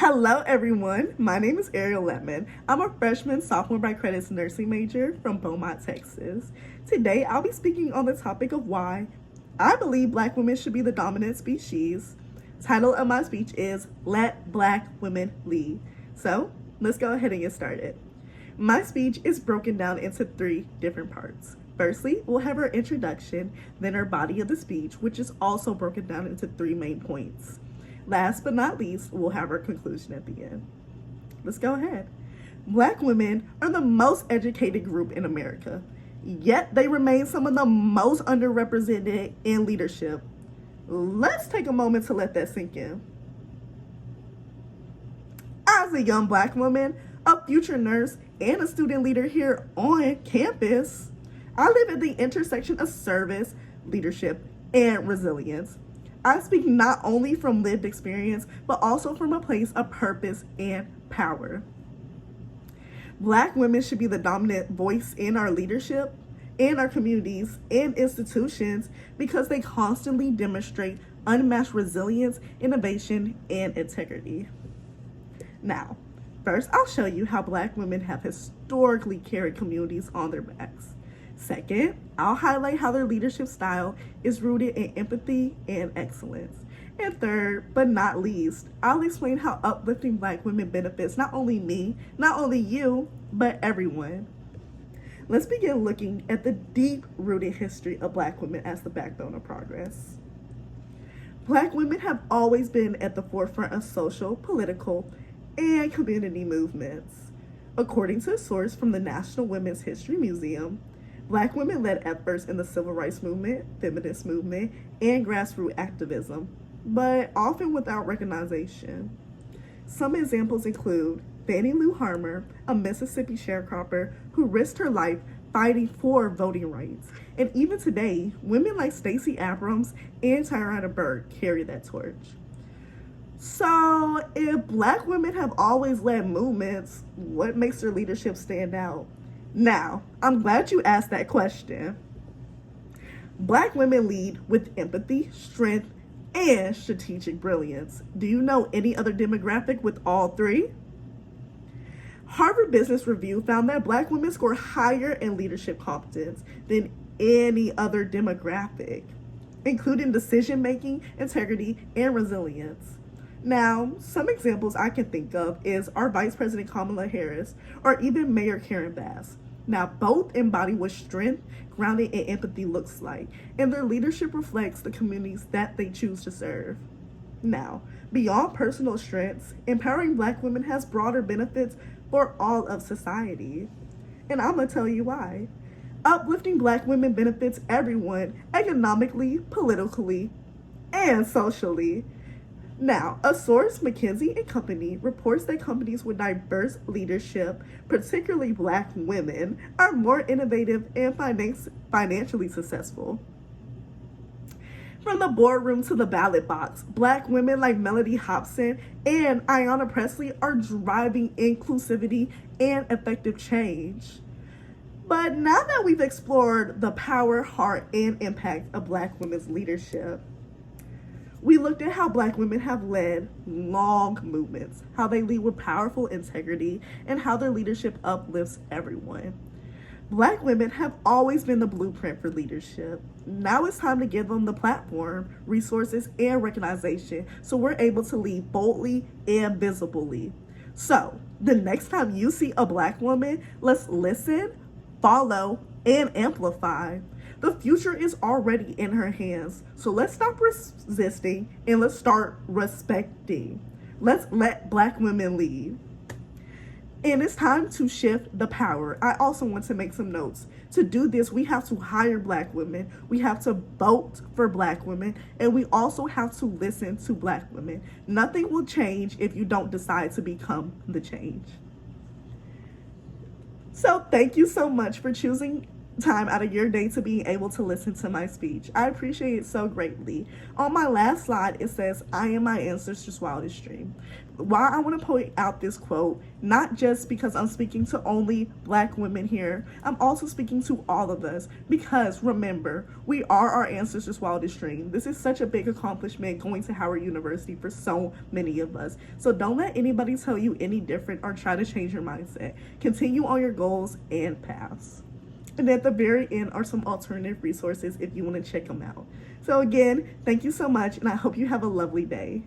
Hello, everyone. My name is Ariel Letman. I'm a freshman sophomore by credits nursing major from Beaumont, Texas. Today, I'll be speaking on the topic of why I believe Black women should be the dominant species. Title of my speech is Let Black Women Lead. So, let's go ahead and get started. My speech is broken down into 3 different parts. Firstly, we'll have our introduction, then our body of the speech, which is also broken down into 3 main points. Last but not least, we'll have our conclusion at the end. Let's go ahead. Black women are the most educated group in America, yet they remain some of the most underrepresented in leadership. Let's take a moment to let that sink in. As a young Black woman, a future nurse, and a student leader here on campus, I live at the intersection of service, leadership, and resilience. I speak not only from lived experience, but also from a place of purpose and power. Black women should be the dominant voice in our leadership, in our communities, and institutions because they constantly demonstrate unmatched resilience, innovation, and integrity. Now, first, I'll show you how Black women have historically carried communities on their backs. Second, I'll highlight how their leadership style is rooted in empathy and excellence. And third, but not least, I'll explain how uplifting Black women benefits not only me, not only you, but everyone. Let's begin looking at the deep-rooted history of Black women as the backbone of progress. Black women have always been at the forefront of social, political, and community movements. According to a source from the National Women's History Museum, Black women led efforts in the civil rights movement, feminist movement, and grassroots activism, but often without recognition. Some examples include Fannie Lou Hamer, a Mississippi sharecropper who risked her life fighting for voting rights. And even today, women like Stacey Abrams and Tyrone Burke carry that torch. So, if Black women have always led movements, what makes their leadership stand out? Now, I'm glad you asked that question. Black women lead with empathy, strength, and strategic brilliance. Do you know any other demographic with all 3? Harvard Business Review found that Black women score higher in leadership competence than any other demographic, including decision-making, integrity, and resilience. Now, some examples I can think of is our Vice President Kamala Harris or even Mayor Karen Bass. Now, both embody what strength, grounding, and empathy looks like, and their leadership reflects the communities that they choose to serve. Now, beyond personal strengths, empowering Black women has broader benefits for all of society. And I'm going to tell you why. Uplifting Black women benefits everyone economically, politically, and socially. Now, a source, McKinsey & Company, reports that companies with diverse leadership, particularly Black women, are more innovative and financially successful. From the boardroom to the ballot box, Black women like Melody Hobson and Ayanna Pressley are driving inclusivity and effective change. But now that we've explored the power, heart, and impact of Black women's leadership, we looked at how Black women have led long movements, how they lead with powerful integrity, and how their leadership uplifts everyone. Black women have always been the blueprint for leadership. Now it's time to give them the platform, resources, and recognition so we're able to lead boldly and visibly. So, the next time you see a Black woman, let's listen, follow, and amplify. The future is already in her hands, so let's stop resisting and let's start respecting. Let's let Black women lead. And it's time to shift the power. I also want to make some notes. To do this, we have to hire Black women, we have to vote for Black women, and we also have to listen to Black women. Nothing will change if you don't decide to become the change. So thank you so much for choosing time out of your day to being able to listen to my speech. I appreciate it so greatly. On my last slide, it says, I am my ancestors' wildest dream. Why I want to point out this quote, not just because I'm speaking to only Black women here, I'm also speaking to all of us, because remember, we are our ancestors' wildest dream. This is such a big accomplishment going to Howard University for so many of us. So don't let anybody tell you any different or try to change your mindset. Continue on your goals and paths. And at the very end are some alternative resources if you want to check them out. So again, thank you so much, and I hope you have a lovely day.